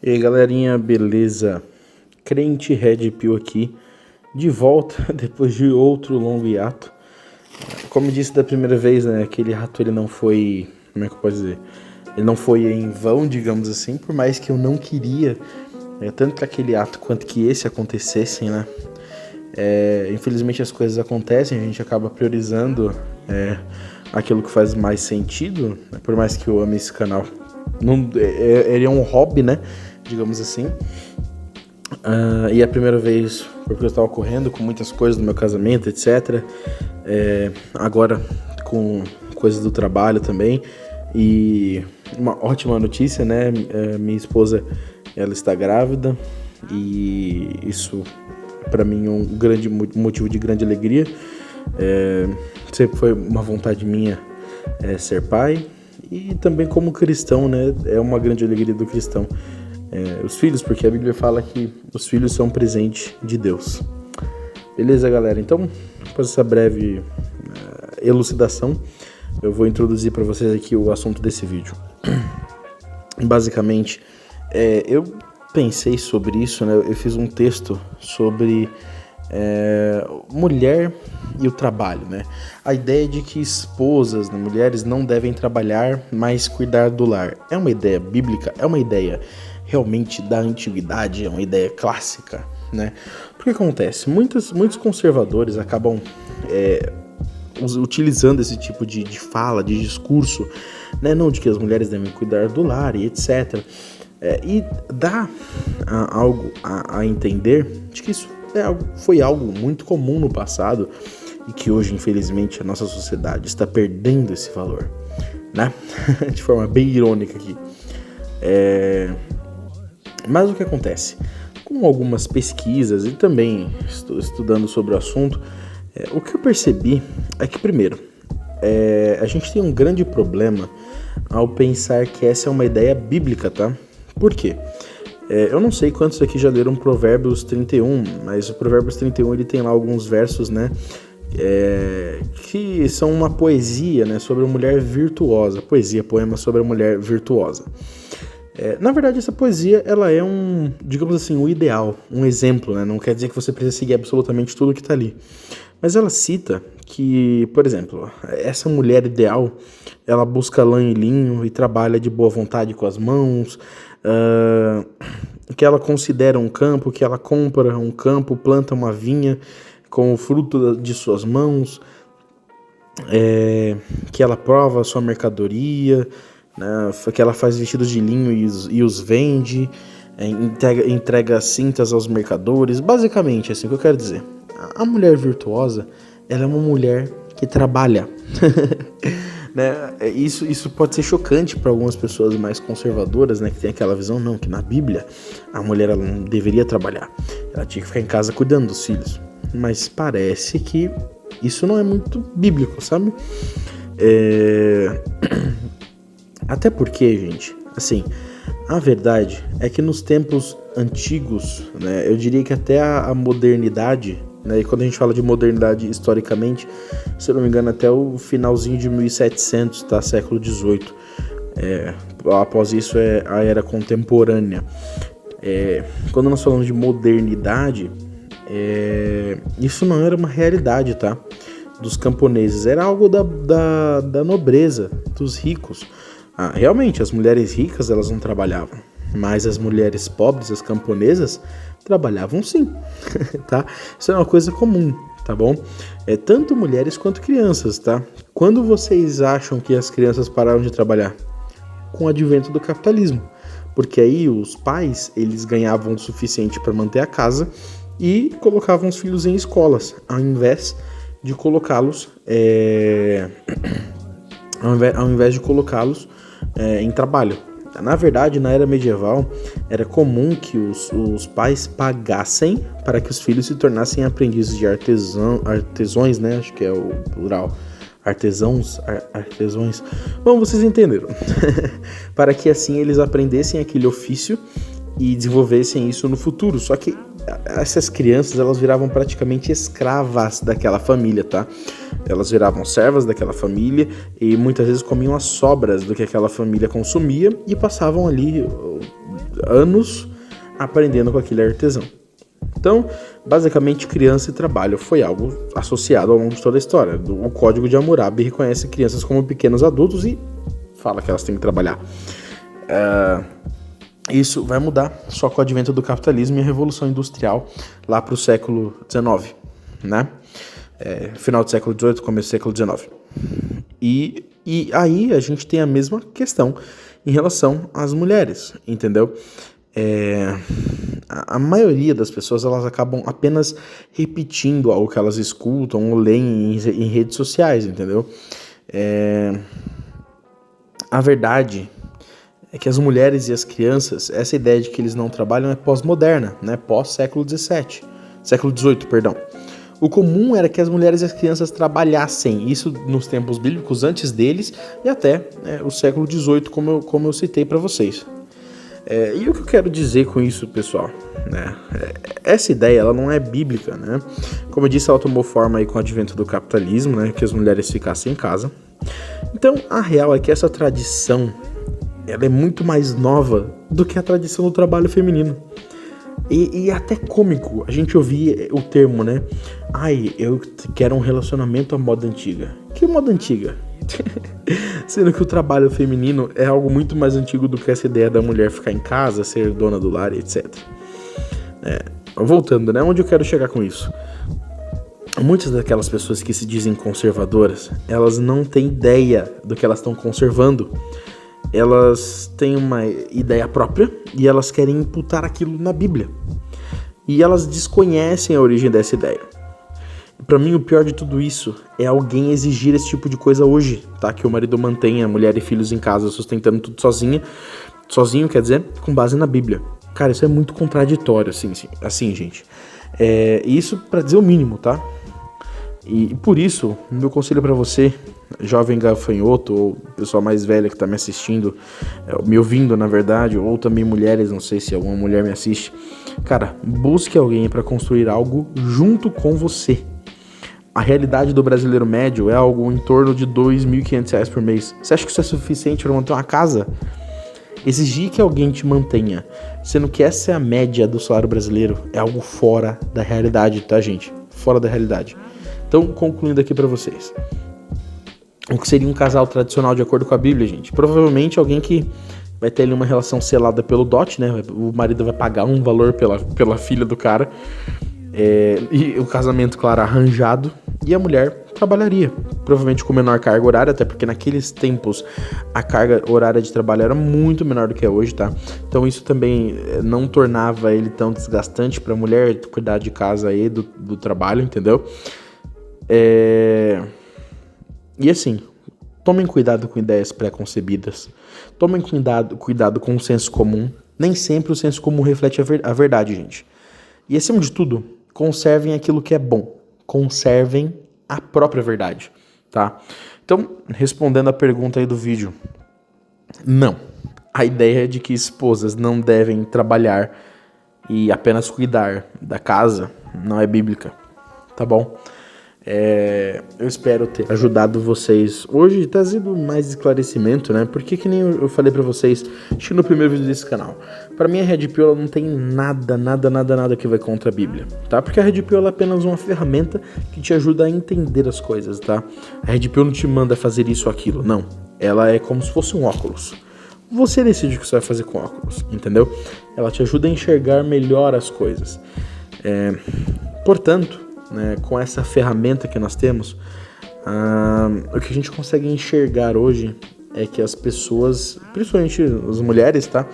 E aí galerinha, beleza? Crente Red Pill aqui, de volta depois de outro longo hiato. Como eu disse da primeira vez, né, aquele hiato ele não foi, como é que eu posso dizer? Ele não foi em vão, digamos assim, por mais que eu não queria, tanto que aquele hiato quanto que esse acontecessem, né? Infelizmente as coisas acontecem, a gente acaba priorizando aquilo que faz mais sentido, né? Por mais que eu ame esse canal. Ele é um hobby, né? Digamos assim. E a primeira vez porque eu estava correndo com muitas coisas do meu casamento, etc. Agora com coisas do trabalho também. E uma ótima notícia, né? Minha esposa, ela está grávida. E isso para mim é um grande motivo de grande alegria. Sempre foi uma vontade minha ser pai. E também como cristão, né? É uma grande alegria do cristão. Os filhos, porque a Bíblia fala que os filhos são um presente de Deus. Beleza, galera? Então, após essa breve elucidação, eu vou introduzir para vocês aqui o assunto desse vídeo. Basicamente, eu pensei sobre isso, né? Eu fiz um texto sobre mulher e o trabalho, né? A ideia de que esposas, né, mulheres não devem trabalhar, mas cuidar do lar. É uma ideia bíblica? É uma ideia realmente da antiguidade? É uma ideia clássica, né? Porque acontece? Muitos conservadores acabam utilizando esse tipo de fala, de discurso, né? Não de que as mulheres devem cuidar do lar e etc. E dá algo a entender de que isso foi algo muito comum no passado e que hoje, infelizmente, a nossa sociedade está perdendo esse valor, né? De forma bem irônica aqui. Mas o que acontece? Com algumas pesquisas e também estudando sobre o assunto, o que eu percebi é que, primeiro, a gente tem um grande problema ao pensar que essa é uma ideia bíblica, tá? Por quê? Eu não sei quantos aqui já leram Provérbios 31, mas o Provérbios 31 ele tem lá alguns versos, né? Que são uma poesia, né? Sobre a mulher virtuosa. Poema sobre a mulher virtuosa. Na verdade, essa poesia, ela é digamos assim, um ideal, um exemplo, né? Não quer dizer que você precisa seguir absolutamente tudo que está ali. Mas ela cita que, por exemplo, essa mulher ideal, ela busca lã e linho e trabalha de boa vontade com as mãos, que ela considera um campo, que ela compra um campo, planta uma vinha com o fruto de suas mãos, que ela prova a sua mercadoria, né, que ela faz vestidos de linho e os vende, entrega cintas aos mercadores. Basicamente, assim, o que eu quero dizer, a mulher virtuosa, ela é uma mulher que trabalha. Né? Isso pode ser chocante para algumas pessoas mais conservadoras, né, que tem aquela visão, não, que na Bíblia a mulher ela não deveria trabalhar, ela tinha que ficar em casa cuidando dos filhos. Mas parece que isso não é muito bíblico, sabe? Até porque, gente, assim, a verdade é que nos tempos antigos, né, eu diria que até a modernidade, né, e quando a gente fala de modernidade historicamente, se eu não me engano, até o finalzinho de 1700, tá? Século XVIII. Após isso é a era contemporânea. Quando nós falamos de modernidade, isso não era uma realidade, tá? Dos camponeses, era algo da nobreza, dos ricos. Realmente, as mulheres ricas, elas não trabalhavam, mas as mulheres pobres, as camponesas, trabalhavam sim, tá? Isso é uma coisa comum, tá bom? Tanto mulheres quanto crianças, tá? Quando vocês acham que as crianças pararam de trabalhar? Com o advento do capitalismo, porque aí os pais, eles ganhavam o suficiente para manter a casa e colocavam os filhos em escolas, ao invés de colocá-los em trabalho. Na verdade, na era medieval, era comum que os pais pagassem para que os filhos se tornassem aprendizes de artesões, né? Acho que é o plural. Artesãos. Bom, vocês entenderam. Para que assim eles aprendessem aquele ofício e desenvolvessem isso no futuro. Só que essas crianças, elas viravam praticamente escravas daquela família, tá? Elas viravam servas daquela família e muitas vezes comiam as sobras do que aquela família consumia e passavam ali anos aprendendo com aquele artesão. Então, basicamente, criança e trabalho foi algo associado ao longo de toda a história. O Código de Hammurabi reconhece crianças como pequenos adultos e fala que elas têm que trabalhar. Isso vai mudar só com o advento do capitalismo e a Revolução Industrial lá para o século XIX, né? Final do século XVIII, começo do século XIX. E aí a gente tem a mesma questão em relação às mulheres, entendeu? A maioria das pessoas, elas acabam apenas repetindo algo que elas escutam ou leem em redes sociais, entendeu? A verdade é que as mulheres e as crianças, essa ideia de que eles não trabalham é pós-moderna, né? Pós-século XVIII, perdão. O comum era que as mulheres e as crianças trabalhassem, isso nos tempos bíblicos antes deles e até o século XVIII, como eu citei para vocês. E o que eu quero dizer com isso, pessoal? Essa ideia, ela não é bíblica, né? Como eu disse, ela tomou forma aí com o advento do capitalismo, né? Que as mulheres ficassem em casa. Então, a real é que essa tradição, ela é muito mais nova do que a tradição do trabalho feminino. E até cômico a gente ouvir o termo, né? Eu quero um relacionamento à moda antiga. Que moda antiga? Sendo que o trabalho feminino é algo muito mais antigo do que essa ideia da mulher ficar em casa, ser dona do lar, etc. Voltando, né? Onde eu quero chegar com isso? Muitas daquelas pessoas que se dizem conservadoras, elas não têm ideia do que elas estão conservando. Elas têm uma ideia própria e elas querem imputar aquilo na Bíblia. E elas desconhecem a origem dessa ideia. Pra mim, o pior de tudo isso é alguém exigir esse tipo de coisa hoje, tá? Que o marido mantenha a mulher e filhos em casa sustentando tudo sozinho, quer dizer, com base na Bíblia. Cara, isso é muito contraditório, assim, gente. Isso pra dizer o mínimo, tá? E por isso, meu conselho pra você, jovem gafanhoto, ou pessoa mais velha que tá me assistindo, me ouvindo, na verdade, ou também mulheres, não sei se alguma mulher me assiste. Cara, busque alguém pra construir algo junto com você. A realidade do brasileiro médio é algo em torno de R$ 2.500 por mês. Você acha que isso é suficiente para manter uma casa? Exigir que alguém te mantenha, sendo que essa é a média do salário brasileiro, é algo fora da realidade, tá, gente? Fora da realidade. Então, concluindo aqui para vocês. O que seria um casal tradicional de acordo com a Bíblia, gente? Provavelmente alguém que vai ter ali uma relação selada pelo dote, né? O marido vai pagar um valor pela filha do cara. E o casamento, claro, arranjado, e a mulher trabalharia, provavelmente com menor carga horária, até porque naqueles tempos a carga horária de trabalho era muito menor do que é hoje, tá? Então isso também não tornava ele tão desgastante para a mulher cuidar de casa e do trabalho, entendeu? E assim, tomem cuidado com ideias pré-concebidas, tomem cuidado com o senso comum. Nem sempre o senso comum reflete a verdade, gente. E acima de tudo, conservem aquilo que é bom. Conservem a própria verdade, tá? Então, respondendo a pergunta aí do vídeo, não. A ideia de que esposas não devem trabalhar e apenas cuidar da casa não é bíblica, tá bom? Eu espero ter ajudado vocês hoje e trazido mais esclarecimento, né? Porque que nem eu falei pra vocês, acho que no primeiro vídeo desse canal, pra mim a Red Pill ela não tem nada que vai contra a Bíblia, tá? Porque a Red Pill ela é apenas uma ferramenta que te ajuda a entender as coisas, tá? A Red Pill não te manda fazer isso ou aquilo, não. Ela é como se fosse um óculos. Você decide o que você vai fazer com o óculos, entendeu? Ela te ajuda a enxergar melhor as coisas. Portanto, né, com essa ferramenta que nós temos, o que a gente consegue enxergar hoje é que as pessoas, principalmente as mulheres, tá?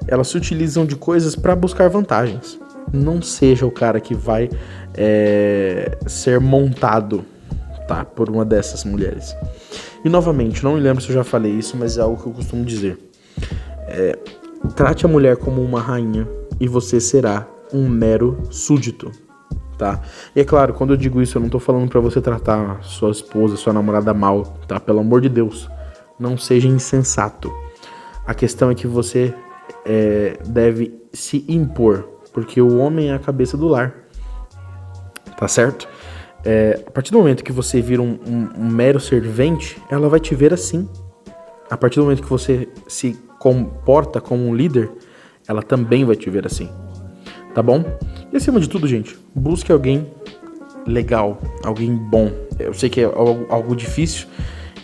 Elas se utilizam de coisas para buscar vantagens. Não seja o cara que vai ser montado, tá? Por uma dessas mulheres. E novamente, não me lembro se eu já falei isso, mas é algo que eu costumo dizer. Trate a mulher como uma rainha e você será um mero súdito. Tá? E é claro, quando eu digo isso, eu não tô falando pra você tratar sua esposa, sua namorada mal, tá? Pelo amor de Deus, não seja insensato. A questão é que você deve se impor, porque o homem é a cabeça do lar, tá certo? A partir do momento que você vira um mero servente, ela vai te ver assim. A partir do momento que você se comporta como um líder, ela também vai te ver assim, tá bom? E acima de tudo, gente, busque alguém legal, alguém bom. Eu sei que é algo difícil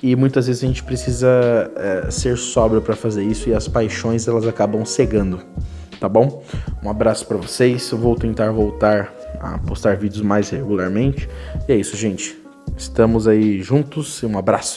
e muitas vezes a gente precisa ser sóbrio para fazer isso e as paixões elas acabam cegando, tá bom? Um abraço para vocês, eu vou tentar voltar a postar vídeos mais regularmente. E é isso, gente. Estamos aí juntos e um abraço.